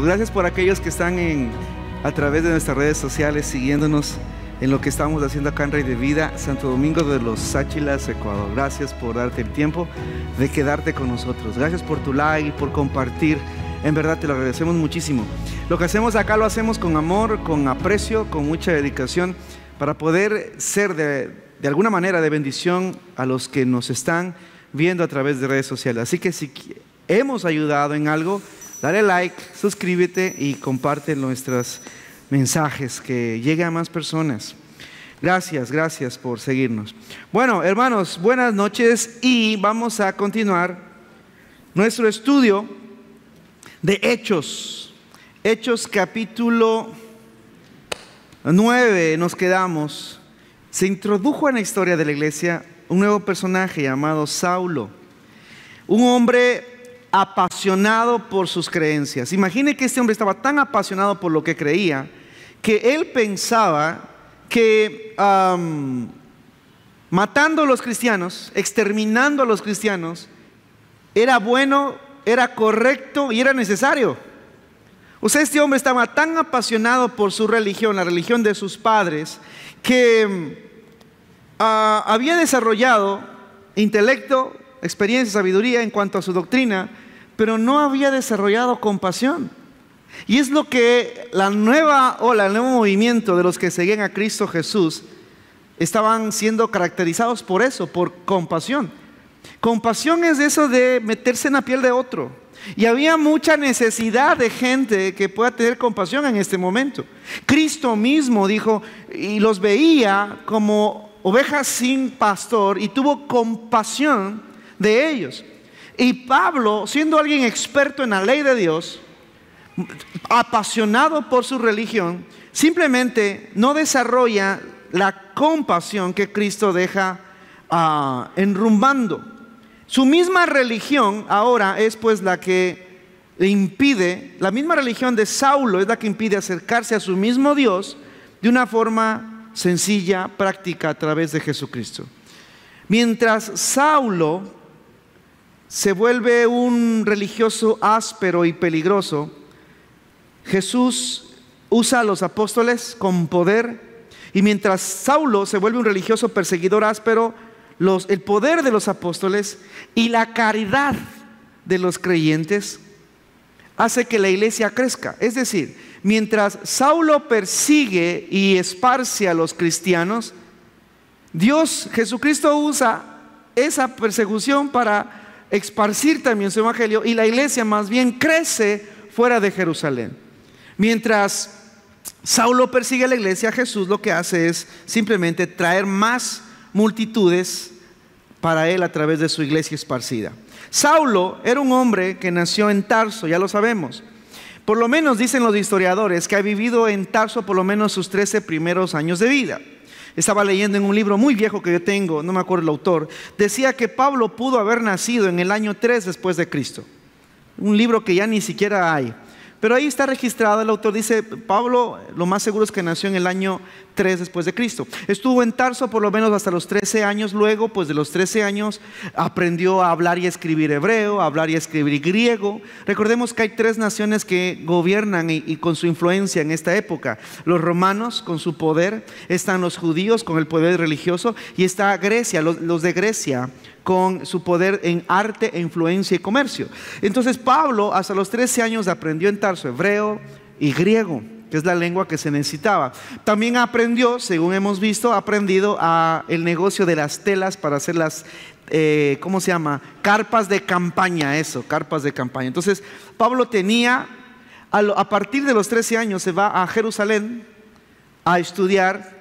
Gracias por aquellos que están a través de nuestras redes sociales siguiéndonos en lo que estamos haciendo acá en Rey de Vida, Santo Domingo de los Sáchilas, Ecuador. Gracias por darte el tiempo de quedarte con nosotros. Gracias por tu like y por compartir. En verdad te lo agradecemos muchísimo. Lo que hacemos acá lo hacemos con amor, con aprecio, con mucha dedicación, para poder ser de alguna manera de bendición a los que nos están viendo a través de redes sociales. Así que si hemos ayudado en algo, dale like, suscríbete y comparte nuestros mensajes, que llegue a más personas. Gracias por seguirnos. Bueno, hermanos, buenas noches, y vamos a continuar nuestro estudio de Hechos. Hechos capítulo 9 nos quedamos. Se introdujo en la historia de la iglesia un nuevo personaje llamado Saulo, un hombre apasionado por sus creencias. Imagine que este hombre estaba tan apasionado por lo que creía que él pensaba que matando a los cristianos, exterminando a los cristianos, era bueno, era correcto y era necesario. O sea, este hombre estaba tan apasionado por su religión, la religión de sus padres, que había desarrollado intelecto, experiencia, sabiduría en cuanto a su doctrina, pero no había desarrollado compasión. Y es lo que la nueva ola, el nuevo movimiento de los que seguían a Cristo Jesús estaban siendo caracterizados por eso, por compasión. Compasión es eso de meterse en la piel de otro. Y había mucha necesidad de gente que pueda tener compasión en este momento. Cristo mismo dijo, y los veía como ovejas sin pastor, y tuvo compasión de ellos. Y Pablo, siendo alguien experto en la ley de Dios, apasionado por su religión, simplemente no desarrolla la compasión que Cristo deja enrumbando. Su misma religión ahora es pues la que le impide, la misma religión de Saulo es la que impide acercarse a su mismo Dios de una forma sencilla, práctica, a través de Jesucristo. Mientras Saulo se vuelve un religioso áspero y peligroso, Jesús usa a los apóstoles con poder. Y mientras Saulo se vuelve un religioso perseguidor áspero, el poder de los apóstoles y la caridad de los creyentes hace que la iglesia crezca. Es decir, mientras Saulo persigue y esparce a los cristianos, Jesucristo usa esa persecución para esparcir también su evangelio, y la iglesia más bien crece fuera de Jerusalén. Mientras Saulo persigue a la iglesia, Jesús lo que hace es simplemente traer más multitudes para él a través de su iglesia esparcida. Saulo era un hombre que nació en Tarso, ya lo sabemos. Por lo menos dicen los historiadores que ha vivido en Tarso por lo menos sus 13 primeros años de vida. Estaba leyendo en un libro muy viejo que yo tengo, no me acuerdo el autor, decía que Pablo pudo haber nacido en el año 3 después de Cristo. Un libro que ya ni siquiera hay. Pero ahí está registrado, el autor dice, Pablo lo más seguro es que nació en el año 3 después de Cristo. Estuvo en Tarso por lo menos hasta los 13 años, luego pues de los 13 años aprendió a hablar y escribir hebreo, a hablar y escribir griego. Recordemos que hay 3 naciones que gobiernan y con su influencia en esta época. Los romanos con su poder, están los judíos con el poder religioso, y está Grecia, los de Grecia con su poder en arte e influencia y comercio. Entonces Pablo hasta los 13 años aprendió en Tarso hebreo y griego, que es la lengua que se necesitaba. También aprendió, según hemos visto, el negocio de las telas para hacer las, ¿cómo se llama? Carpas de campaña, carpas de campaña. Entonces Pablo tenía, a partir de los 13 años se va a Jerusalén a estudiar,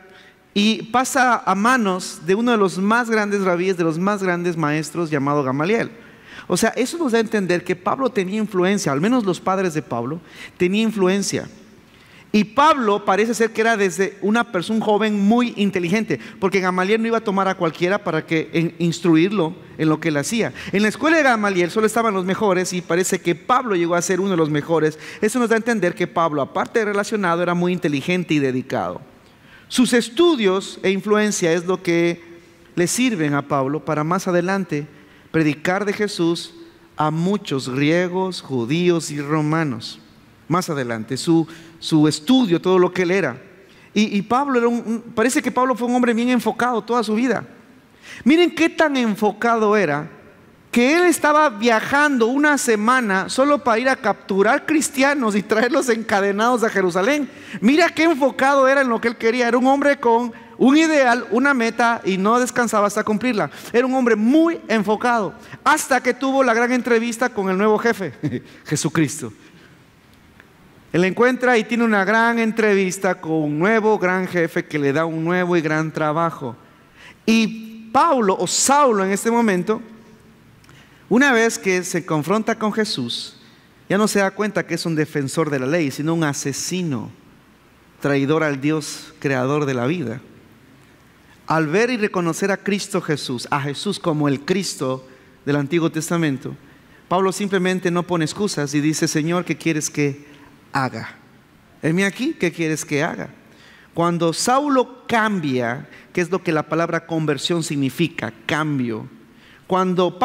y pasa a manos de uno de los más grandes rabíes, de los más grandes maestros, llamado Gamaliel. O sea, eso nos da a entender que Pablo tenía influencia, al menos los padres de Pablo tenían influencia. Y Pablo parece ser que era desde un joven muy inteligente, porque Gamaliel no iba a tomar a cualquiera para instruirlo en lo que él hacía. En la escuela de Gamaliel solo estaban los mejores, y parece que Pablo llegó a ser uno de los mejores. Eso nos da a entender que Pablo, aparte de relacionado, era muy inteligente y dedicado. Sus estudios e influencia es lo que le sirven a Pablo para más adelante predicar de Jesús a muchos griegos, judíos y romanos. más adelante, su estudio, todo lo que él era. Y Pablo era parece que Pablo fue un hombre bien enfocado toda su vida. Miren qué tan enfocado era, que él estaba viajando una semana solo para ir a capturar cristianos y traerlos encadenados a Jerusalén. Mira qué enfocado era en lo que él quería. Era un hombre con un ideal, una meta, y no descansaba hasta cumplirla. Era un hombre muy enfocado, hasta que tuvo la gran entrevista con el nuevo jefe, Jesucristo. Él encuentra y tiene una gran entrevista con un nuevo gran jefe que le da un nuevo y gran trabajo. Y Pablo, o Saulo en este momento, una vez que se confronta con Jesús, ya no se da cuenta que es un defensor de la ley, sino un asesino, traidor al Dios creador de la vida. Al ver y reconocer a Cristo Jesús, a Jesús como el Cristo del Antiguo Testamento, Pablo simplemente no pone excusas y dice: Señor, ¿qué quieres que haga? Heme aquí, ¿qué quieres que haga? Cuando Saulo cambia, que es lo que la palabra conversión significa, cambio. Cuando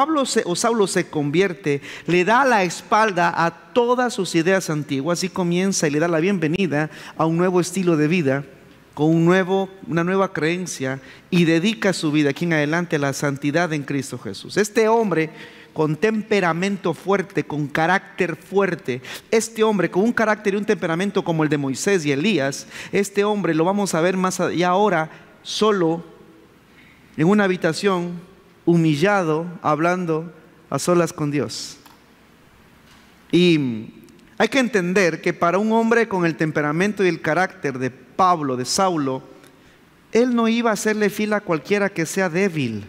Saulo se convierte, le da la espalda a todas sus ideas antiguas y comienza y le da la bienvenida a un nuevo estilo de vida, con una nueva creencia, y dedica su vida aquí en adelante a la santidad en Cristo Jesús. Este hombre con temperamento fuerte, con carácter fuerte, este hombre con un carácter y un temperamento como el de Moisés y Elías, este hombre lo vamos a ver más allá ahora, solo en una habitación, humillado, hablando a solas con Dios. Y hay que entender que para un hombre con el temperamento y el carácter de Pablo, de Saulo, él no iba a hacerle fila a cualquiera que sea débil.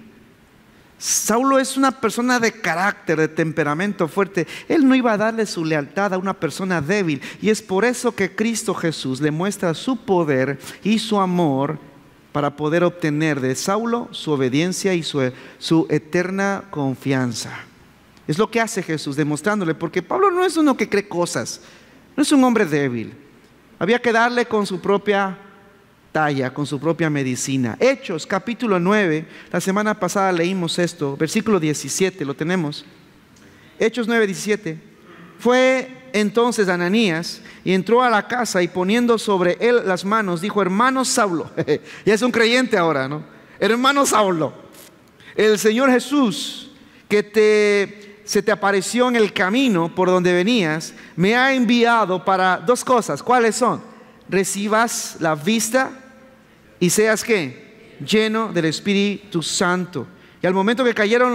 Saulo es una persona de carácter, de temperamento fuerte. Él no iba a darle su lealtad a una persona débil. Y es por eso que Cristo Jesús le muestra su poder y su amor para poder obtener de Saulo su obediencia y su eterna confianza. Es lo que hace Jesús, demostrándole, porque Pablo no es uno que cree cosas, no es un hombre débil. Había que darle con su propia talla, con su propia medicina. Hechos capítulo 9, la semana pasada leímos esto, versículo 17, lo tenemos. Hechos 9, 17. Fue entonces Ananías y entró a la casa, y poniendo sobre él las manos, dijo: hermano Saulo, ya es un creyente ahora, ¿no? Hermano Saulo, el Señor Jesús, que se te apareció en el camino por donde venías, me ha enviado para dos cosas. ¿Cuáles son? Recibas la vista y seas ¿qué? Lleno del Espíritu Santo. Y al momento le cayeron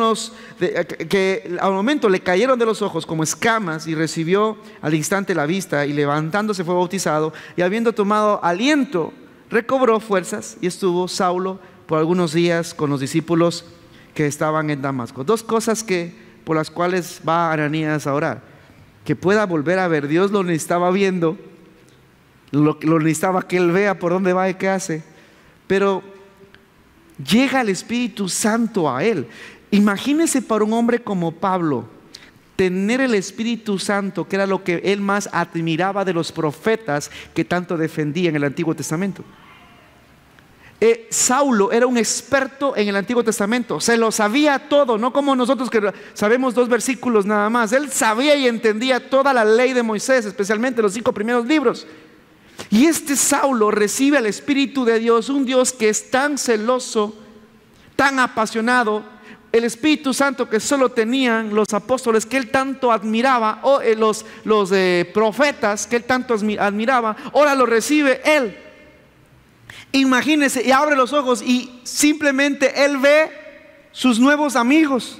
de los ojos como escamas, y recibió al instante la vista, y levantándose fue bautizado, y habiendo tomado aliento, recobró fuerzas, y estuvo Saulo por algunos días con los discípulos que estaban en Damasco. Dos cosas por las cuales va Ananías a orar: que pueda volver a ver. Dios lo necesitaba viendo, lo necesitaba que él vea por dónde va y qué hace, pero llega el Espíritu Santo a él. Imagínese para un hombre como Pablo tener el Espíritu Santo, que era lo que él más admiraba de los profetas que tanto defendía en el Antiguo Testamento. Saulo era un experto en el Antiguo Testamento, se lo sabía todo, no como nosotros que sabemos 2 versículos nada más. Él sabía y entendía toda la ley de Moisés, especialmente los 5 primeros libros. Y este Saulo recibe al Espíritu de Dios, un Dios que es tan celoso, tan apasionado, el Espíritu Santo que solo tenían los apóstoles que él tanto admiraba, o los profetas que él tanto admiraba, ahora lo recibe él. Imagínense, y abre los ojos y simplemente él ve sus nuevos amigos.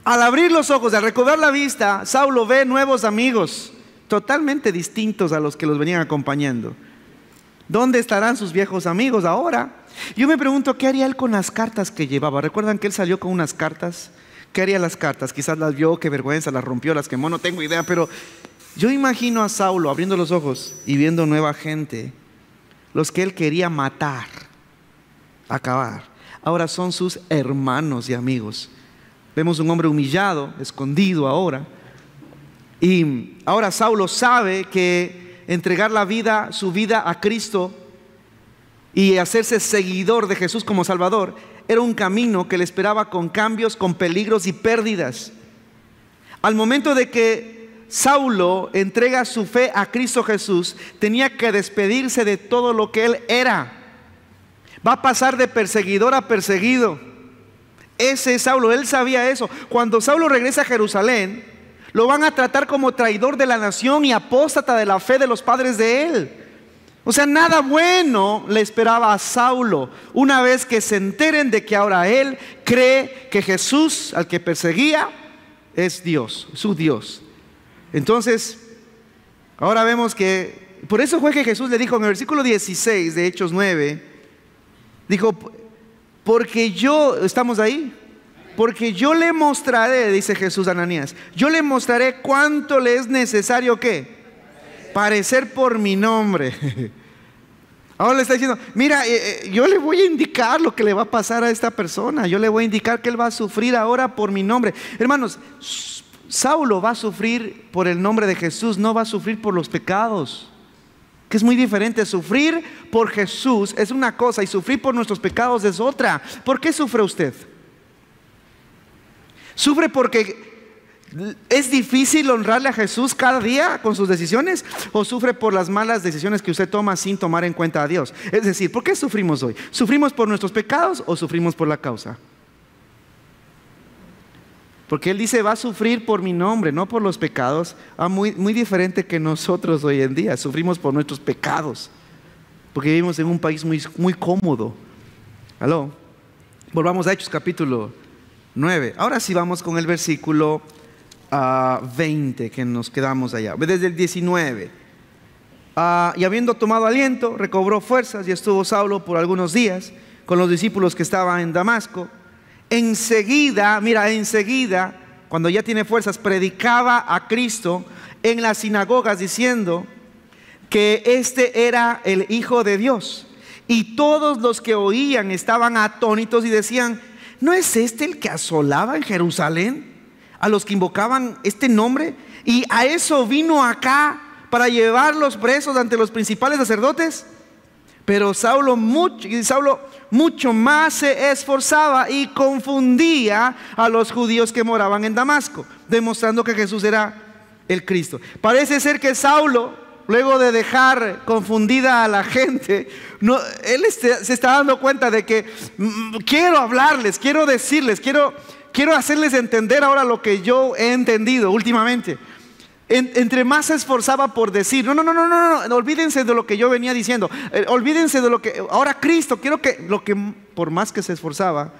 Al abrir los ojos, al recobrar la vista, Saulo ve nuevos amigos, totalmente distintos a los que los venían acompañando. ¿Dónde estarán sus viejos amigos ahora? Yo me pregunto, ¿qué haría él con las cartas que llevaba? ¿Recuerdan que él salió con unas cartas? ¿Qué haría las cartas? Quizás las vio, qué vergüenza, las rompió, las quemó, no tengo idea. Pero yo imagino a Saulo abriendo los ojos y viendo nueva gente, los que él quería matar, acabar. Ahora son sus hermanos y amigos. Vemos un hombre humillado, escondido ahora. Y ahora Saulo sabe que entregar su vida a Cristo y hacerse seguidor de Jesús como Salvador era un camino que le esperaba con cambios, con peligros y pérdidas. Al momento de que Saulo entrega su fe a Cristo Jesús, tenía que despedirse de todo lo que él era. Va a pasar de perseguidor a perseguido. Ese es Saulo, él sabía eso. Cuando Saulo regresa a Jerusalén, lo van a tratar como traidor de la nación y apóstata de la fe de los padres de él. O sea, nada bueno le esperaba a Saulo una vez que se enteren de que ahora él cree que Jesús, al que perseguía, es Dios, su Dios. Entonces, ahora vemos que, por eso fue que Jesús le dijo en el versículo 16 de Hechos 9, dijo, porque yo, ¿estamos ahí? Porque yo le mostraré, dice Jesús a Ananías, yo le mostraré cuánto le es necesario, ¿qué? Parecer por mi nombre. Ahora le está diciendo, mira, yo le voy a indicar lo que le va a pasar a esta persona. Yo le voy a indicar que él va a sufrir ahora por mi nombre. Hermanos, Saulo va a sufrir por el nombre de Jesús, no va a sufrir por los pecados, que es muy diferente. Sufrir por Jesús es una cosa y sufrir por nuestros pecados es otra. ¿Por qué sufre usted? ¿Sufre porque es difícil honrarle a Jesús cada día con sus decisiones? ¿O sufre por las malas decisiones que usted toma sin tomar en cuenta a Dios? Es decir, ¿por qué sufrimos hoy? ¿Sufrimos por nuestros pecados o sufrimos por la causa? Porque Él dice, va a sufrir por mi nombre, no por los pecados. Muy diferente que nosotros hoy en día. Sufrimos por nuestros pecados, porque vivimos en un país muy cómodo. ¿Aló? Volvamos a Hechos capítulo 9. Ahora sí vamos con el versículo 20, que nos quedamos allá, desde el 19. Y habiendo tomado aliento, recobró fuerzas y estuvo Saulo por algunos días con los discípulos que estaban en Damasco. Enseguida, cuando ya tiene fuerzas, predicaba a Cristo en las sinagogas diciendo que este era el Hijo de Dios. Y todos los que oían estaban atónitos y decían, ¿no es este el que asolaba en Jerusalén a los que invocaban este nombre? Y a eso vino acá para llevarlos presos ante los principales sacerdotes. Pero Saulo mucho más se esforzaba y confundía a los judíos que moraban en Damasco, demostrando que Jesús era el Cristo. Parece ser que Saulo, luego de dejar confundida a la gente, él se está dando cuenta de que quiero hablarles, quiero decirles, quiero hacerles entender ahora lo que yo he entendido últimamente. Entre más se esforzaba por decir, no, olvídense de lo que yo venía diciendo, olvídense de lo que, ahora Cristo, quiero que, por más que se esforzaba,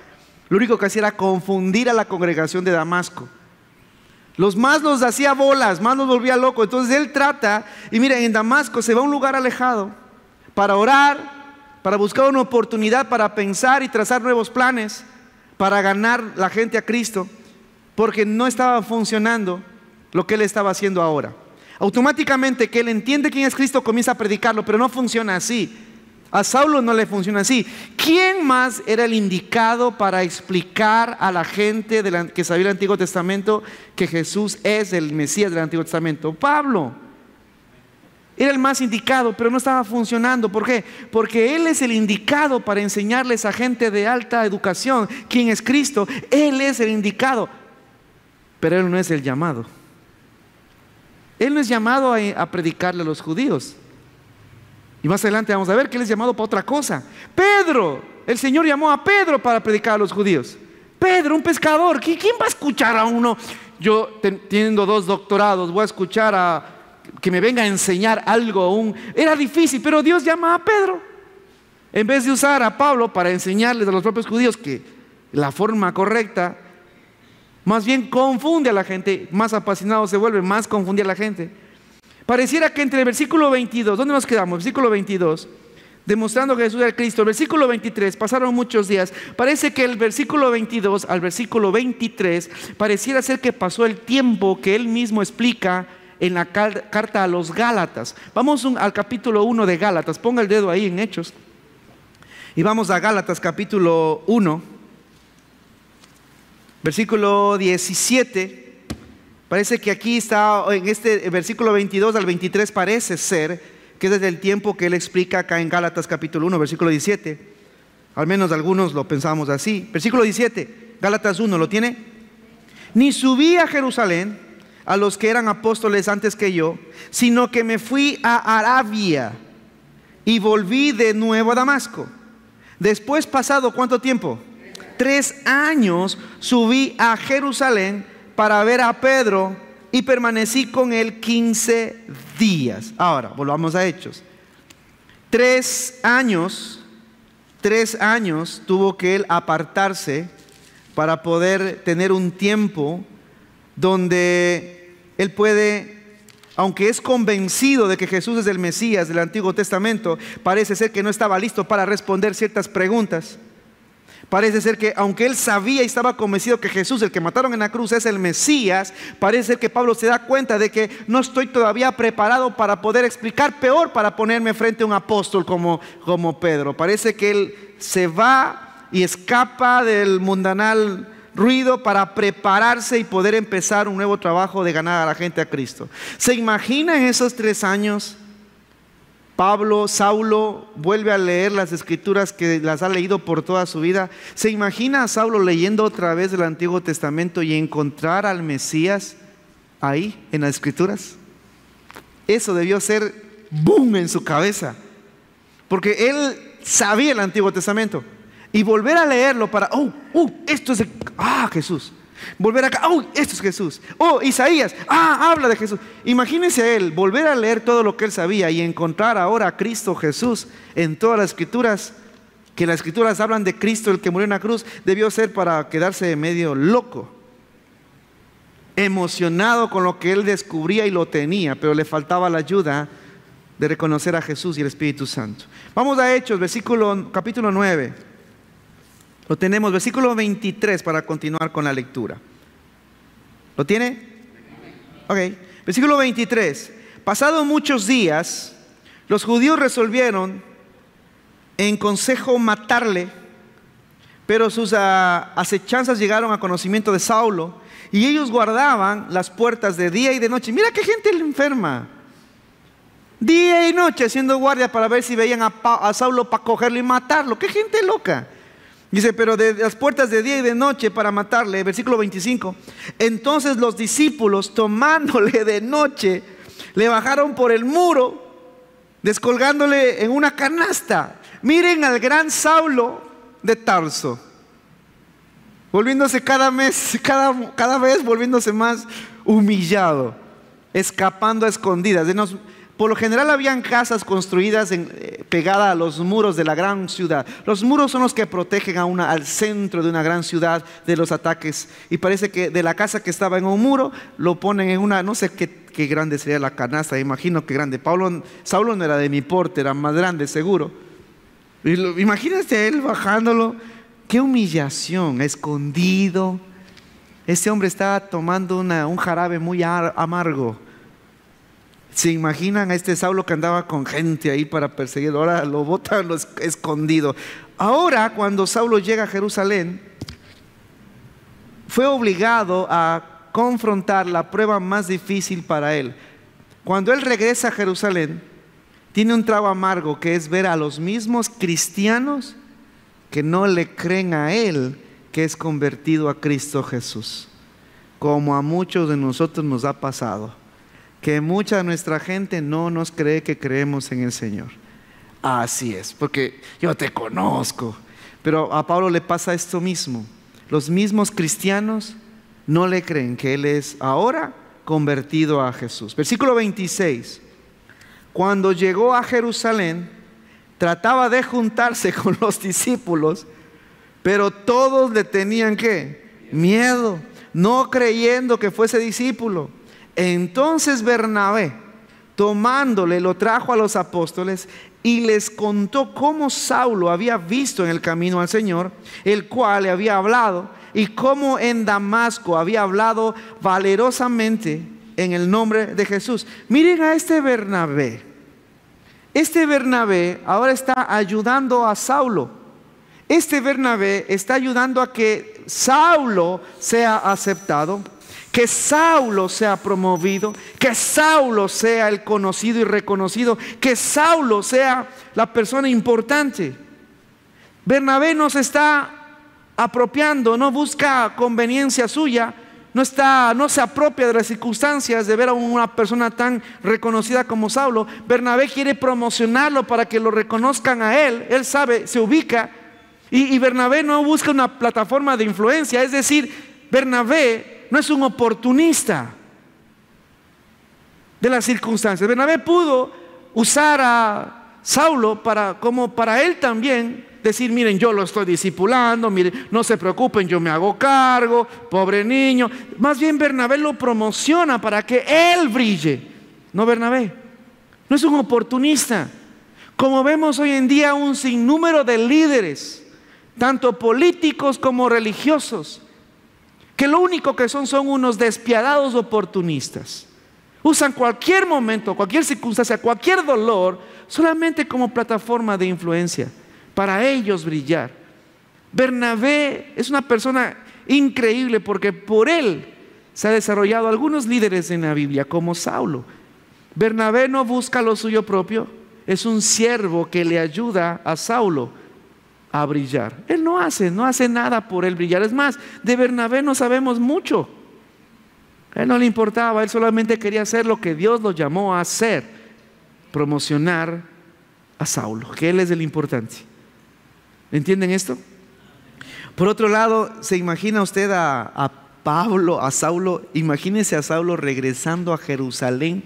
lo único que hacía era confundir a la congregación de Damasco. Los hacía bolas, más los volvía loco. Entonces él trata, y miren, en Damasco se va a un lugar alejado para orar, para buscar una oportunidad, para pensar y trazar nuevos planes, para ganar la gente a Cristo, porque no estaba funcionando lo que él estaba haciendo ahora. Automáticamente que él entiende quién es Cristo, comienza a predicarlo, pero no funciona así. A Saulo no le funciona así. ¿Quién más era el indicado para explicar a la gente que sabía el Antiguo Testamento que Jesús es el Mesías del Antiguo Testamento? Pablo. Era el más indicado, pero no estaba funcionando. ¿Por qué? Porque él es el indicado para enseñarles a gente de alta educación quién es Cristo. Él es el indicado, pero él no es el llamado. Él no es llamado a predicarle a los judíos. Y más adelante vamos a ver que él es llamado para otra cosa. Pedro, el Señor llamó a Pedro para predicar a los judíos. Pedro, un pescador. ¿Quién va a escuchar a uno? Yo teniendo 2 doctorados, voy a escuchar a que me venga a enseñar algo. Era difícil, pero Dios llama a Pedro. En vez de usar a Pablo para enseñarles a los propios judíos que la forma correcta, más bien confunde a la gente, más apasionado se vuelve, más confunde a la gente. Pareciera que entre el versículo 22, ¿dónde nos quedamos? Versículo 22, demostrando que Jesús era el Cristo. El versículo 23, pasaron muchos días. Parece que el versículo 22 al versículo 23 pareciera ser que pasó el tiempo que él mismo explica en la carta a los Gálatas. Vamos al capítulo 1 de Gálatas. Ponga el dedo ahí en Hechos y vamos a Gálatas capítulo 1. Versículo 17, parece que aquí está, en este versículo 22 al 23 parece ser que es desde el tiempo que él explica acá en Gálatas capítulo 1, versículo 17. Al menos algunos lo pensamos así. Versículo 17, Gálatas 1, ¿lo tiene? Ni subí a Jerusalén a los que eran apóstoles antes que yo, sino que me fui a Arabia y volví de nuevo a Damasco. Después, pasado ¿cuánto tiempo? 3 años, subí a Jerusalén para ver a Pedro y permanecí con él 15 días. Ahora, volvamos a Hechos. 3 años tuvo que él apartarse para poder tener un tiempo donde él puede, aunque es convencido de que Jesús es el Mesías del Antiguo Testamento, parece ser que no estaba listo para responder ciertas preguntas. Parece ser que aunque él sabía y estaba convencido que Jesús, el que mataron en la cruz, es el Mesías, parece ser que Pablo se da cuenta de que no estoy todavía preparado para poder explicar, peor para ponerme frente a un apóstol como Pedro. Parece que él se va y escapa del mundanal ruido para prepararse y poder empezar un nuevo trabajo de ganar a la gente a Cristo. ¿Se imagina en esos 3 años? Saulo vuelve a leer las escrituras que las ha leído por toda su vida. ¿Se imagina a Saulo leyendo otra vez el Antiguo Testamento y encontrar al Mesías ahí en las escrituras? Eso debió ser boom en su cabeza, porque él sabía el Antiguo Testamento. Y volver a leerlo para, esto es Jesús. Volver acá, esto es Jesús. Isaías, habla de Jesús. Imagínense a él volver a leer todo lo que él sabía y encontrar ahora a Cristo Jesús en todas las escrituras, que las escrituras hablan de Cristo, el que murió en la cruz. Debió ser para quedarse medio loco, emocionado con lo que él descubría y lo tenía, pero le faltaba la ayuda de reconocer a Jesús y el Espíritu Santo. Vamos a Hechos, capítulo 9. Lo tenemos, versículo 23, para continuar con la lectura. ¿Lo tiene? Ok, versículo 23. Pasado muchos días, los judíos resolvieron en consejo matarle, pero sus acechanzas llegaron a conocimiento de Saulo, y ellos guardaban las puertas de día y de noche. Mira qué gente enferma. Día y noche haciendo guardia para ver si veían a Saulo para cogerlo y matarlo. Qué gente loca. Dice, pero de las puertas de día y de noche para matarle. Versículo 25. Entonces los discípulos, tomándole de noche, le bajaron por el muro, descolgándole en una canasta. Miren al gran Saulo de Tarso, volviéndose cada vez volviéndose más humillado, escapando a escondidas. Por lo general habían casas construidas pegadas a los muros de la gran ciudad. Los muros son los que protegen al centro de una gran ciudad de los ataques. Y parece que de la casa que estaba en un muro, lo ponen en una, no sé qué grande sería la canasta, imagino que grande. Saulo no era de mi porte, era más grande seguro. Imagínate a él bajándolo. Qué humillación, escondido. Este hombre estaba tomando un jarabe muy amargo. ¿Se imaginan a este Saulo que andaba con gente ahí para perseguirlo? Ahora lo botan escondido. Ahora, cuando Saulo llega a Jerusalén, fue obligado a confrontar la prueba más difícil para él. Cuando él regresa a Jerusalén, tiene un trago amargo, que es ver a los mismos cristianos que no le creen a él, que es convertido a Cristo Jesús. Como a muchos de nosotros nos ha pasado, que mucha de nuestra gente no nos cree que creemos en el Señor. Así es, porque yo te conozco. Pero a Pablo le pasa esto mismo. Los mismos cristianos no le creen que él es ahora convertido a Jesús. Versículo 26. Cuando llegó a Jerusalén, trataba de juntarse con los discípulos, pero todos le tenían ¿qué? Miedo, no creyendo que fuese discípulo. Entonces Bernabé, tomándole, lo trajo a los apóstoles y les contó cómo Saulo había visto en el camino al Señor, el cual le había hablado, y cómo en Damasco había hablado valerosamente en el nombre de Jesús. Miren a este Bernabé. Este Bernabé ahora está ayudando a Saulo. Este Bernabé está ayudando a que Saulo sea aceptado, que Saulo sea promovido, que Saulo sea el conocido y reconocido, que Saulo sea la persona importante. Bernabé no se está apropiando, no busca conveniencia suya, no se apropia de las circunstancias de ver a una persona tan reconocida como Saulo. Bernabé quiere promocionarlo para que lo reconozcan a él. Él sabe, se ubica. Y Bernabé no busca una plataforma de influencia. Es decir, Bernabé no es un oportunista de las circunstancias. Bernabé pudo usar a Saulo como para él también decir: miren, yo lo estoy discipulando, miren, no se preocupen, yo me hago cargo, pobre niño. Más bien Bernabé lo promociona para que él brille. No, Bernabé no es un oportunista. Como vemos hoy en día un sinnúmero de líderes, tanto políticos como religiosos, que lo único que son unos despiadados oportunistas. Usan cualquier momento, cualquier circunstancia, cualquier dolor solamente como plataforma de influencia para ellos brillar. Bernabé es una persona increíble porque por él se han desarrollado algunos líderes en la Biblia, como Saulo. Bernabé no busca lo suyo propio, es un siervo que le ayuda a Saulo a brillar. Él no hace nada por él brillar. Es más, de Bernabé no sabemos mucho. A él no le importaba, él solamente quería hacer lo que Dios lo llamó a hacer: promocionar a Saulo, que él es el importante. ¿Entienden esto? Por otro lado, ¿se imagina usted a Pablo, a Saulo? Imagínese a Saulo regresando a Jerusalén,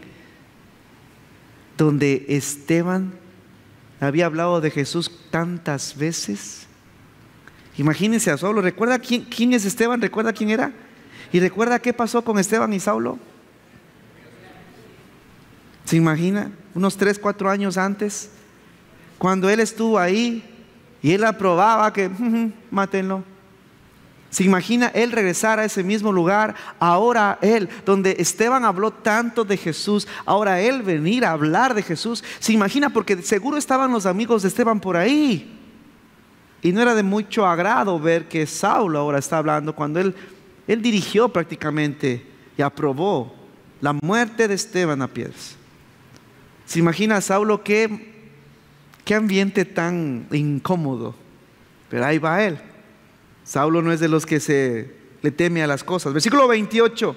donde Esteban había hablado de Jesús tantas veces. Imagínese a Saulo. ¿Recuerda quién es Esteban? ¿Recuerda quién era? ¿Y recuerda qué pasó con Esteban y Saulo? ¿Se imagina? Unos 3, 4 años antes, cuando él estuvo ahí y él aprobaba que mátenlo. ¿Se imagina él regresar a ese mismo lugar? Ahora él, donde Esteban habló tanto de Jesús, ahora él venir a hablar de Jesús. ¿Se imagina? Porque seguro estaban los amigos de Esteban por ahí. Y no era de mucho agrado ver que Saulo ahora está hablando, cuando él dirigió prácticamente y aprobó la muerte de Esteban a piedras. ¿Se imagina a Saulo? Qué ambiente tan incómodo. Pero ahí va él. Saulo no es de los que le teme a las cosas. Versículo 28.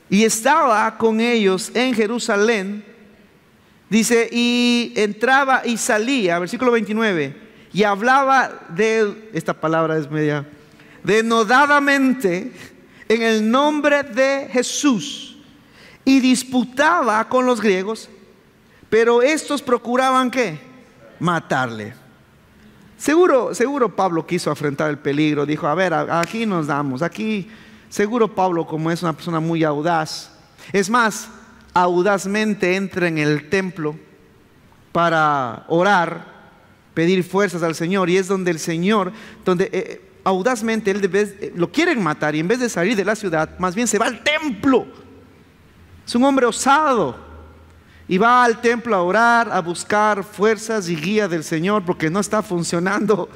Y estaba con ellos en Jerusalén, dice, y entraba y salía, versículo 29, y hablaba esta palabra es media, denodadamente en el nombre de Jesús, y disputaba con los griegos, pero estos procuraban ¿qué? Matarle. Seguro Pablo quiso afrontar el peligro. Dijo: a ver, aquí nos damos. Aquí seguro Pablo, como es una persona muy audaz, es más, audazmente entra en el templo para orar, pedir fuerzas al Señor. Y es donde el Señor, audazmente lo quieren matar, y en vez de salir de la ciudad, más bien se va al templo. Es un hombre osado. Y va al templo a orar, a buscar fuerzas y guía del Señor, porque no está funcionando.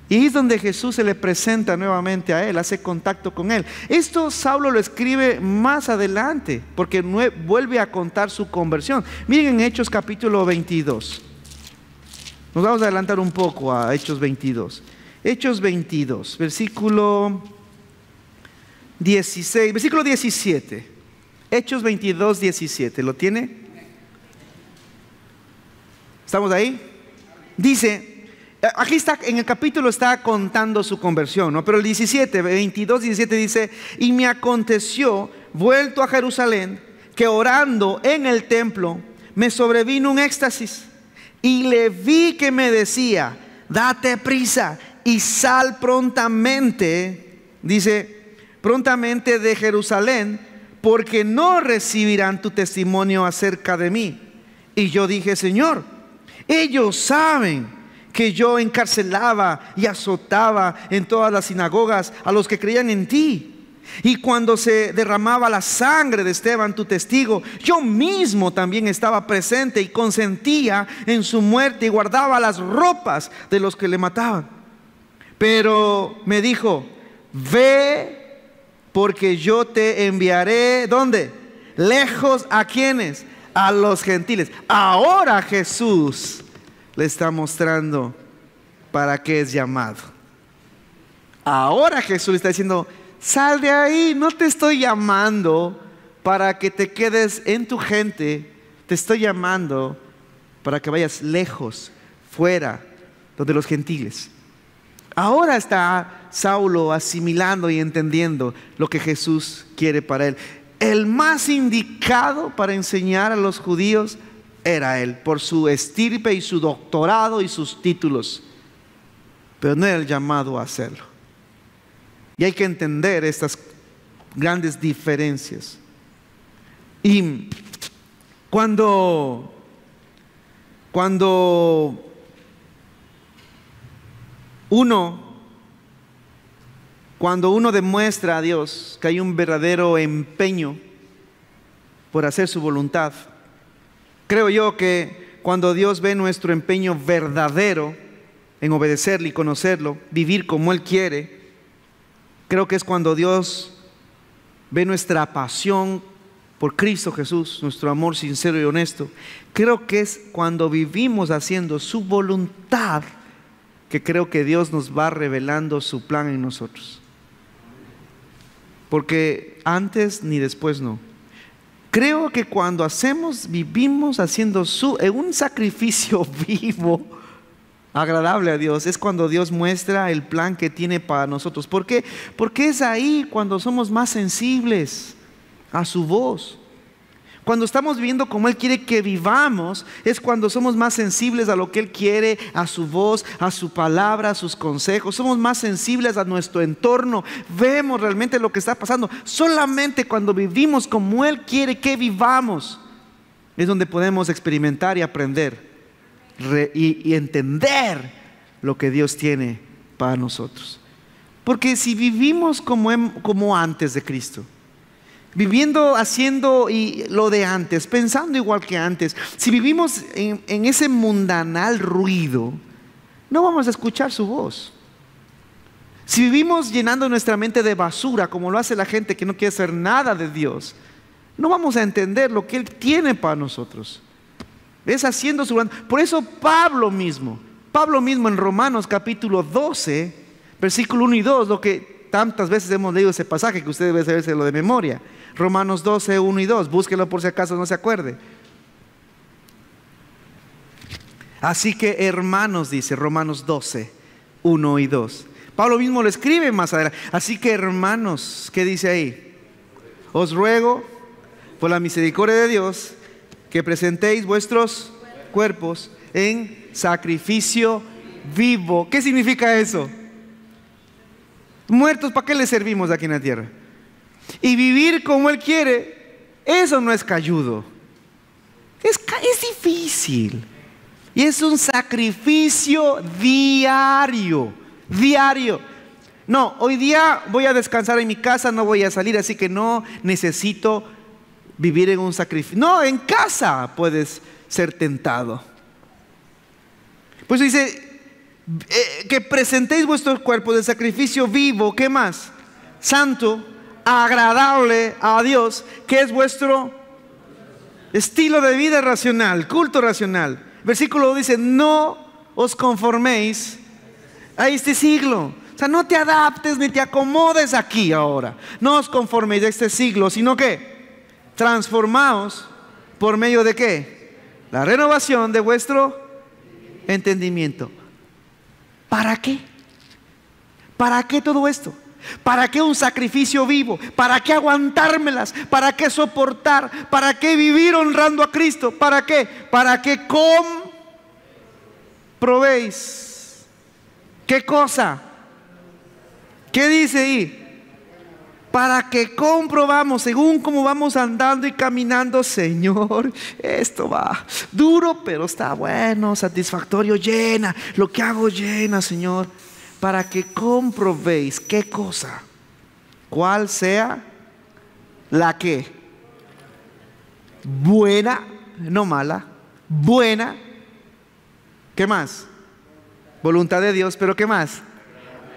Y es donde Jesús se le presenta nuevamente a él, hace contacto con él. Esto Saulo lo escribe más adelante, porque vuelve a contar su conversión. Miren en Hechos capítulo 22. Nos vamos a adelantar un poco a Hechos 22. Hechos 22, versículo 16, versículo 17. Hechos 22, 17, ¿lo tiene? ¿Estamos ahí? Dice, aquí está, en el capítulo está contando su conversión, ¿no? Pero el 22, 17 dice: y me aconteció, vuelto a Jerusalén, que orando en el templo, me sobrevino un éxtasis, y le vi que me decía: date prisa y sal prontamente, dice, prontamente de Jerusalén, porque no recibirán tu testimonio acerca de mí. Y yo dije: Señor, ellos saben que yo encarcelaba y azotaba en todas las sinagogas a los que creían en ti. Y cuando se derramaba la sangre de Esteban, tu testigo, yo mismo también estaba presente y consentía en su muerte y guardaba las ropas de los que le mataban. Pero me dijo: ve, porque yo te enviaré, ¿dónde? Lejos. ¿A quiénes? A los gentiles. Ahora Jesús le está mostrando para qué es llamado. Ahora Jesús le está diciendo: sal de ahí, no te estoy llamando para que te quedes en tu gente, te estoy llamando para que vayas lejos, fuera, donde los gentiles. Ahora está Saulo asimilando y entendiendo lo que Jesús quiere para él. El más indicado para enseñar a los judíos era él, por su estirpe y su doctorado y sus títulos. Pero no era el llamado a hacerlo. Y hay que entender estas grandes diferencias. Y cuando uno demuestra a Dios que hay un verdadero empeño por hacer su voluntad, creo yo que cuando Dios ve nuestro empeño verdadero en obedecerle y conocerlo, vivir como Él quiere, creo que es cuando Dios ve nuestra pasión por Cristo Jesús, nuestro amor sincero y honesto. Creo que es cuando vivimos haciendo su voluntad que creo que Dios nos va revelando su plan en nosotros. Porque antes ni después no. Creo que cuando vivimos haciendo un sacrificio vivo, agradable a Dios, es cuando Dios muestra el plan que tiene para nosotros. ¿Por qué? Porque es ahí cuando somos más sensibles a su voz. Cuando estamos viviendo como Él quiere que vivamos, es cuando somos más sensibles a lo que Él quiere, a su voz, a su palabra, a sus consejos. Somos más sensibles a nuestro entorno. Vemos realmente lo que está pasando. Solamente cuando vivimos como Él quiere que vivamos, es donde podemos experimentar y aprender y entender lo que Dios tiene para nosotros. Porque si vivimos como antes de Cristo, viviendo, haciendo lo de antes, pensando igual que antes, si vivimos en ese mundanal ruido, no vamos a escuchar su voz. Si vivimos llenando nuestra mente de basura, como lo hace la gente que no quiere hacer nada de Dios, no vamos a entender lo que Él tiene para nosotros. Es haciendo su voluntad. Por eso Pablo mismo en Romanos capítulo 12, versículo 1 y 2, lo que tantas veces hemos leído ese pasaje, que usted debe saberlo de memoria. Romanos 12, 1 y 2, búsquelo por si acaso no se acuerde. Así que hermanos, dice Romanos 12, 1 y 2. Pablo mismo lo escribe más adelante. Así que hermanos, ¿qué dice ahí? Os ruego por la misericordia de Dios que presentéis vuestros cuerpos en sacrificio vivo. ¿Qué significa eso? Muertos, ¿para qué le servimos aquí en la tierra? Y vivir como Él quiere, eso no es cayudo. Es difícil. Y es un sacrificio diario. No, hoy día voy a descansar en mi casa, no voy a salir, así que no necesito vivir en un sacrificio. No, en casa puedes ser tentado. Pues dice que presentéis vuestros cuerpos de sacrificio vivo, ¿qué más? Santo, agradable a Dios, que es vuestro estilo de vida racional, culto racional. Versículo dice, no os conforméis a este siglo. O sea, no te adaptes ni te acomodes aquí ahora. No os conforméis a este siglo, sino que transformaos por medio de ¿qué? La renovación de vuestro entendimiento. ¿Para qué? ¿Para qué todo esto? ¿Para qué un sacrificio vivo? ¿Para qué aguantármelas? ¿Para qué soportar? ¿Para qué vivir honrando a Cristo? ¿Para qué? Para que comprobéis. ¿Qué cosa? ¿Qué dice ahí? Para que comprobamos, según cómo vamos andando y caminando, Señor, esto va duro, pero está bueno, satisfactorio, llena, lo que hago llena, Señor. Para que comprobéis, ¿qué cosa? ¿Cuál sea la que? Buena, no mala, buena. ¿Qué más? Voluntad de Dios, pero ¿qué más?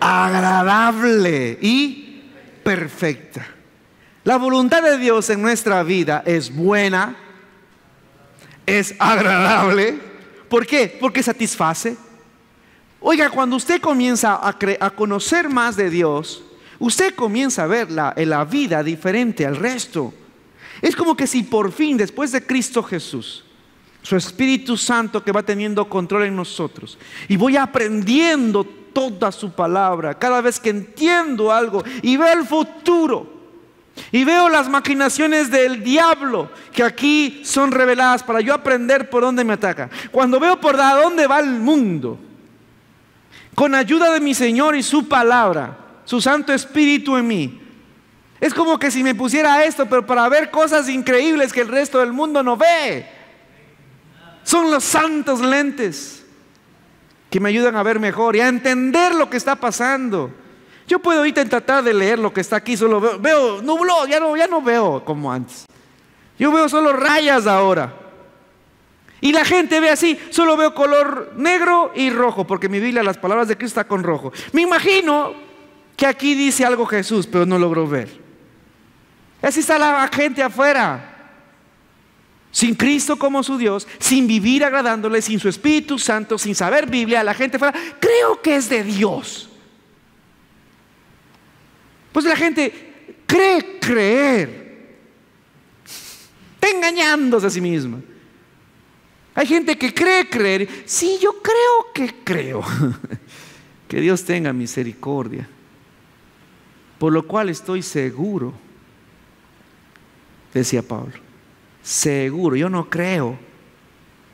Agradable y perfecta. La voluntad de Dios en nuestra vida es buena, es agradable. ¿Por qué? Porque satisface. Oiga, cuando usted comienza a conocer más de Dios, usted comienza a ver la vida diferente al resto. Es como que si por fin, después de Cristo Jesús, su Espíritu Santo que va teniendo control en nosotros, y voy aprendiendo toda su palabra, cada vez que entiendo algo y veo el futuro, y veo las maquinaciones del diablo que aquí son reveladas para yo aprender por dónde me ataca. Cuando veo por dónde va el mundo, con ayuda de mi Señor y su palabra, su Santo Espíritu en mí, es como que si me pusiera esto, pero para ver cosas increíbles que el resto del mundo no ve. Son los santos lentes que me ayudan a ver mejor y a entender lo que está pasando. Yo puedo ahorita tratar de leer lo que está aquí, solo veo nubló, ya no veo como antes. Yo veo solo rayas ahora. Y la gente ve así, solo veo color negro y rojo, porque mi Biblia, las palabras de Cristo, está con rojo. Me imagino que aquí dice algo Jesús, pero no logro ver. Así está la gente afuera, sin Cristo como su Dios, sin vivir agradándole, sin su Espíritu Santo, sin saber Biblia. La gente afuera, creo que es de Dios. Pues la gente cree creer, está engañándose a sí misma. Hay gente que cree creer. Sí, yo creo que creo. Que Dios tenga misericordia. Por lo cual estoy seguro, decía Pablo, seguro. Yo no creo,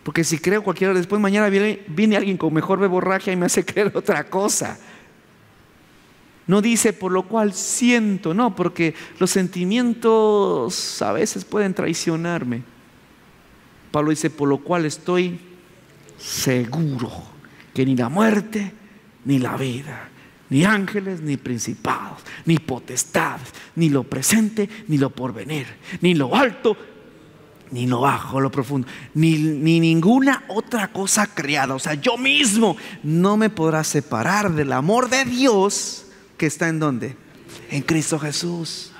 porque si creo cualquier hora después, mañana viene alguien con mejor verborragia y me hace creer otra cosa. No dice por lo cual siento, no, porque los sentimientos a veces pueden traicionarme. Pablo dice por lo cual estoy seguro que ni la muerte ni la vida, ni ángeles ni principados, ni potestades, ni lo presente ni lo porvenir, ni lo alto ni lo bajo, lo profundo, ni ninguna otra cosa creada, o sea, yo mismo, no me podrá separar del amor de Dios que está en ¿dónde? En Cristo Jesús.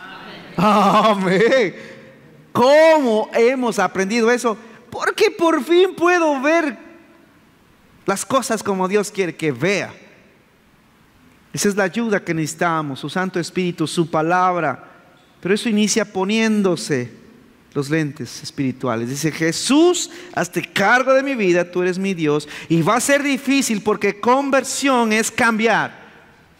Amén. ¿Cómo hemos aprendido eso? Porque por fin puedo ver las cosas como Dios quiere que vea. Esa es la ayuda que necesitamos, su Santo Espíritu, su palabra. Pero eso inicia poniéndose los lentes espirituales. Dice: Jesús, hazte cargo de mi vida, tú eres mi Dios. Y va a ser difícil porque conversión es cambiar.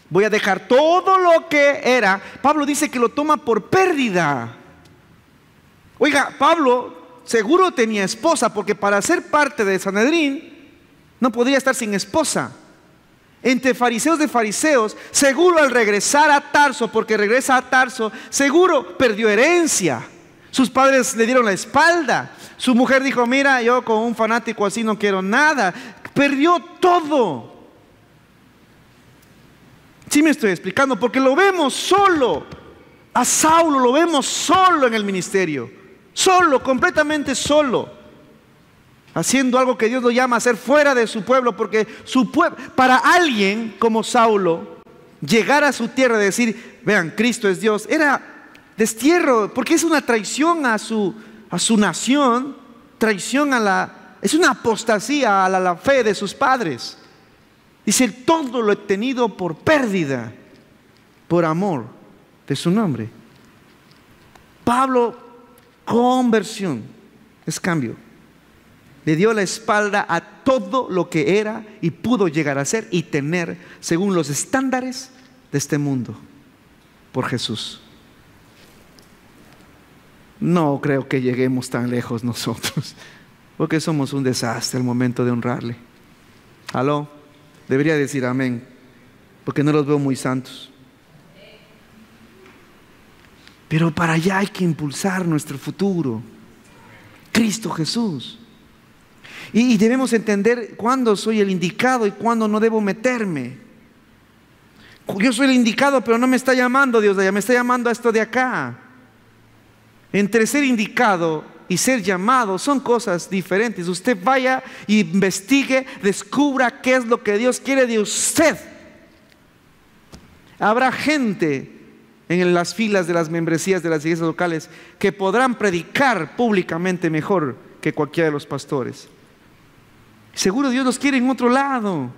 Voy a dejar todo lo que era. Pablo dice que lo toma por pérdida. Oiga, Pablo seguro tenía esposa, porque para ser parte de Sanedrín no podría estar sin esposa. Entre fariseos de fariseos, seguro al regresar a Tarso, porque regresa a Tarso, seguro perdió herencia. Sus padres le dieron la espalda. Su mujer dijo: mira, yo con un fanático así no quiero nada. Perdió todo. Sí me estoy explicando, porque lo vemos solo. A Saulo lo vemos solo en el ministerio. Solo, completamente solo. Haciendo algo que Dios lo llama a hacer fuera de su pueblo. Porque su pueblo, para alguien como Saulo, llegar a su tierra y decir: vean, Cristo es Dios, era destierro, porque es una traición a su nación. Traición es una apostasía a la fe de sus padres. Dice: todo lo he tenido por pérdida, por amor de su nombre. Pablo, conversión es cambio. Le dio la espalda a todo lo que era y pudo llegar a ser y tener según los estándares de este mundo, por Jesús. No creo que lleguemos tan lejos nosotros, porque somos un desastre al momento de honrarle. ¿Aló? Debería decir amén, porque no los veo muy santos. Pero para allá hay que impulsar nuestro futuro. Cristo Jesús. Y debemos entender cuándo soy el indicado y cuándo no debo meterme. Yo soy el indicado, pero no me está llamando Dios de allá, me está llamando a esto de acá. Entre ser indicado y ser llamado son cosas diferentes. Usted vaya e investigue, descubra qué es lo que Dios quiere de usted. Habrá gente en las filas de las membresías de las iglesias locales que podrán predicar públicamente mejor que cualquiera de los pastores. Seguro Dios los quiere en otro lado.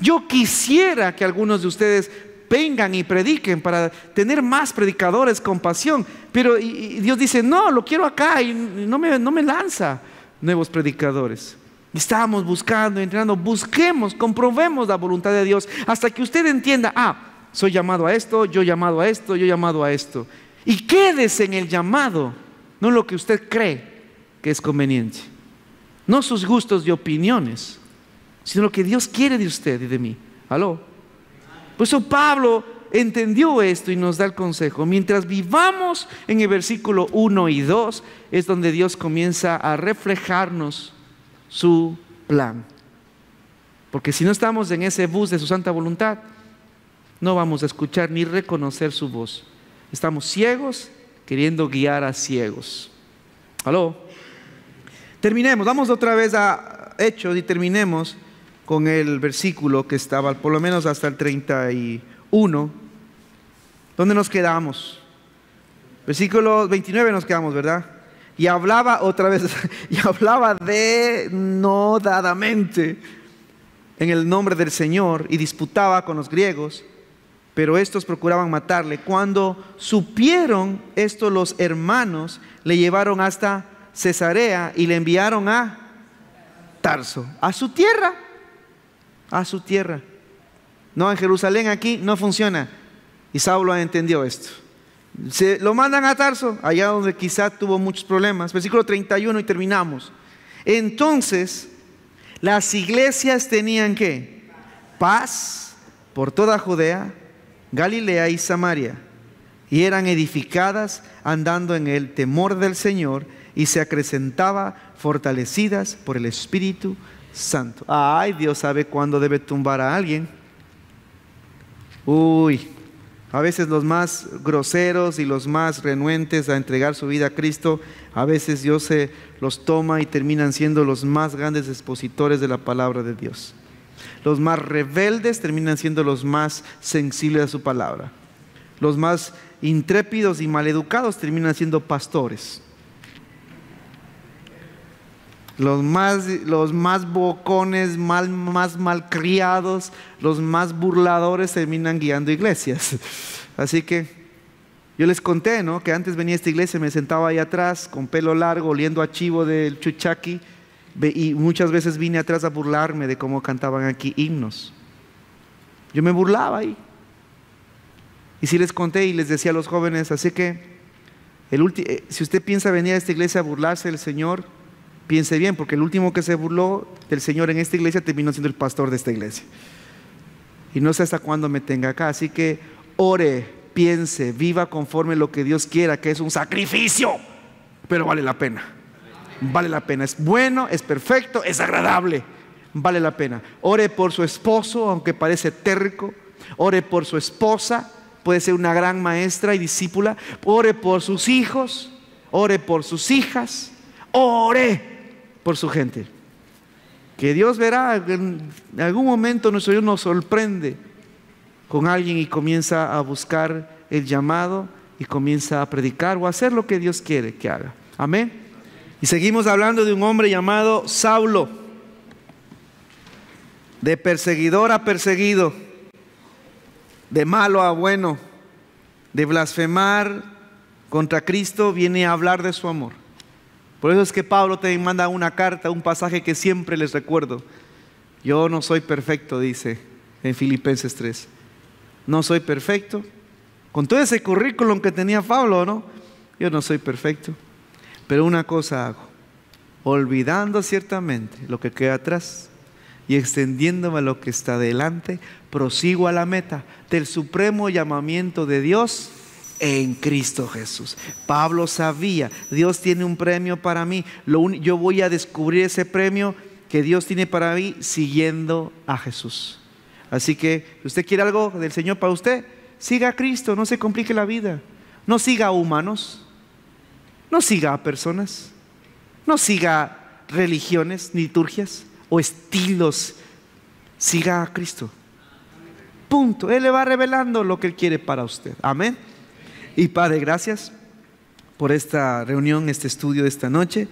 Yo quisiera que algunos de ustedes vengan y prediquen, para tener más predicadores con pasión. Pero y Dios dice, no, lo quiero acá, y no me lanza nuevos predicadores. Estábamos buscando, entrenando, busquemos, comprobemos la voluntad de Dios hasta que usted entienda, soy llamado a esto, yo llamado a esto, yo llamado a esto. Y quédese en el llamado, no lo que usted cree que es conveniente, no sus gustos y opiniones, sino lo que Dios quiere de usted y de mí. ¿Aló? Por eso Pablo entendió esto y nos da el consejo. Mientras vivamos en el versículo 1 y 2, es donde Dios comienza a reflejarnos su plan. Porque si no estamos en ese bus de su santa voluntad, no vamos a escuchar ni reconocer su voz. Estamos ciegos queriendo guiar a ciegos. ¿Aló? Terminemos, vamos otra vez a Hechos y terminemos con el versículo que estaba por lo menos hasta el 31. ¿Dónde nos quedamos? Versículo 29 nos quedamos, ¿verdad? Y hablaba otra vez, y hablaba denodadamente en el nombre del Señor y disputaba con los griegos, pero estos procuraban matarle. Cuando supieron esto, los hermanos le llevaron hasta Cesarea y le enviaron a Tarso, a su tierra. No, en Jerusalén aquí no funciona. Y Saulo entendió esto. Se lo mandan a Tarso, allá donde quizá tuvo muchos problemas. Versículo 31 y terminamos. Entonces, las iglesias tenían ¿qué? Paz por toda Judea, Galilea y Samaria, y eran edificadas andando en el temor del Señor, y se acrecentaba fortalecidas por el Espíritu Santo. Ay, Dios sabe cuándo debe tumbar a alguien. A veces los más groseros y los más renuentes a entregar su vida a Cristo, a veces Dios se los toma y terminan siendo los más grandes expositores de la palabra de Dios. Los más rebeldes terminan siendo los más sensibles a su palabra. Los más intrépidos y maleducados terminan siendo pastores. Los más bocones, más malcriados, los más burladores terminan guiando iglesias. Así que yo les conté, ¿no?, que antes venía a esta iglesia, me sentaba ahí atrás con pelo largo, oliendo a chivo del chuchaqui, y muchas veces vine atrás a burlarme de cómo cantaban aquí himnos. Yo me burlaba ahí. Y sí les conté y les decía a los jóvenes, así que si usted piensa venir a esta iglesia a burlarse del Señor, piense bien, porque el último que se burló del Señor en esta iglesia terminó siendo el pastor de esta iglesia. Y no sé hasta cuándo me tenga acá. Así que ore, piense, viva conforme lo que Dios quiera, que es un sacrificio, pero vale la pena. Vale la pena. Es bueno, es perfecto, es agradable. Vale la pena. Ore por su esposo, aunque parece terco. Ore por su esposa, puede ser una gran maestra y discípula. Ore por sus hijos. Ore por sus hijas. Ore por su gente, que Dios verá en algún momento. Nuestro Dios nos sorprende con alguien y comienza a buscar el llamado y comienza a predicar o a hacer lo que Dios quiere que haga. Amén. Y seguimos hablando de un hombre llamado Saulo, de perseguidor a perseguido, de malo a bueno, de blasfemar contra Cristo, viene a hablar de su amor. Por eso es que Pablo te manda una carta, un pasaje que siempre les recuerdo. Yo no soy perfecto, dice en Filipenses 3. No soy perfecto. Con todo ese currículum que tenía Pablo, ¿no? Yo no soy perfecto. Pero una cosa hago, olvidando ciertamente lo que queda atrás y extendiéndome a lo que está delante, prosigo a la meta del supremo llamamiento de Dios en Cristo Jesús. Pablo sabía, Dios tiene un premio para mí. Yo voy a descubrir ese premio que Dios tiene para mí siguiendo a Jesús. Así que, ¿usted quiere algo del Señor para usted? Siga a Cristo, no se complique la vida. No siga a humanos, no siga a personas, no siga religiones, ni liturgias o estilos. Siga a Cristo. Punto. Él le va revelando lo que Él quiere para usted. Amén. Y Padre, gracias por esta reunión, este estudio de esta noche.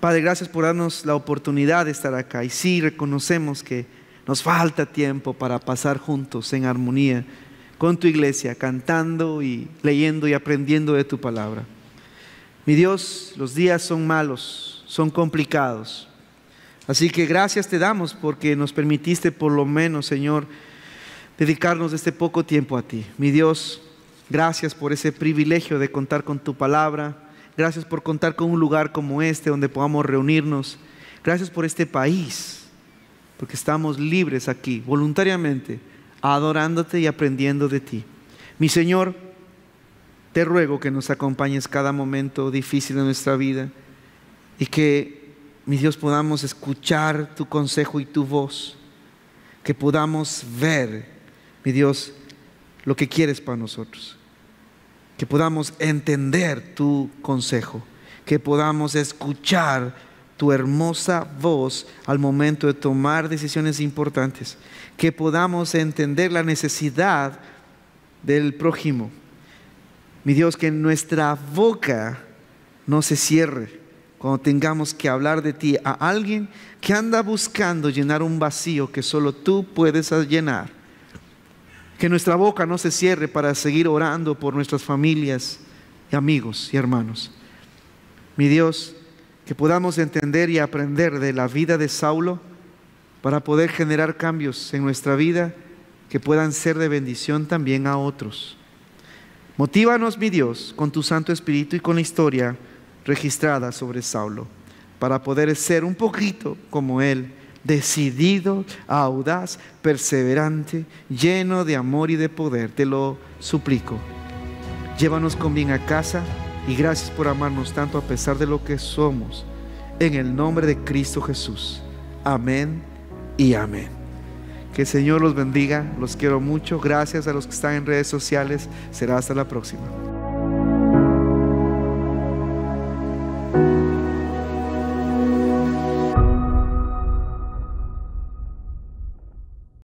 Padre, gracias por darnos la oportunidad de estar acá. Y sí, reconocemos que nos falta tiempo para pasar juntos en armonía. con tu iglesia, cantando y leyendo y aprendiendo de tu palabra. Mi Dios, los días son malos, son complicados. Así que gracias te damos porque nos permitiste por lo menos, Señor, dedicarnos este poco tiempo a ti. Mi Dios, gracias por ese privilegio de contar con tu palabra. Gracias por contar con un lugar como este donde podamos reunirnos. Gracias por este país, porque estamos libres aquí, voluntariamente, adorándote y aprendiendo de ti. Mi Señor, te ruego que nos acompañes cada momento difícil de nuestra vida y que, mi Dios, podamos escuchar tu consejo y tu voz, que podamos ver, mi Dios, lo que quieres para nosotros, que podamos entender tu consejo, que podamos escuchar tu hermosa voz al momento de tomar decisiones importantes, que podamos entender la necesidad del prójimo. Mi Dios, que nuestra boca no se cierre cuando tengamos que hablar de ti a alguien que anda buscando llenar un vacío que solo tú puedes llenar. Que nuestra boca no se cierre para seguir orando por nuestras familias y amigos y hermanos. Mi Dios, que podamos entender y aprender de la vida de Saulo para poder generar cambios en nuestra vida que puedan ser de bendición también a otros. Motívanos, mi Dios, con tu Santo Espíritu y con la historia registrada sobre Saulo, para poder ser un poquito como él, decidido, audaz, perseverante, lleno de amor y de poder. Te lo suplico. Llévanos con bien a casa y gracias por amarnos tanto a pesar de lo que somos. En el nombre de Cristo Jesús. Amén y amén. Que el Señor los bendiga. Los quiero mucho. Gracias a los que están en redes sociales. Será hasta la próxima.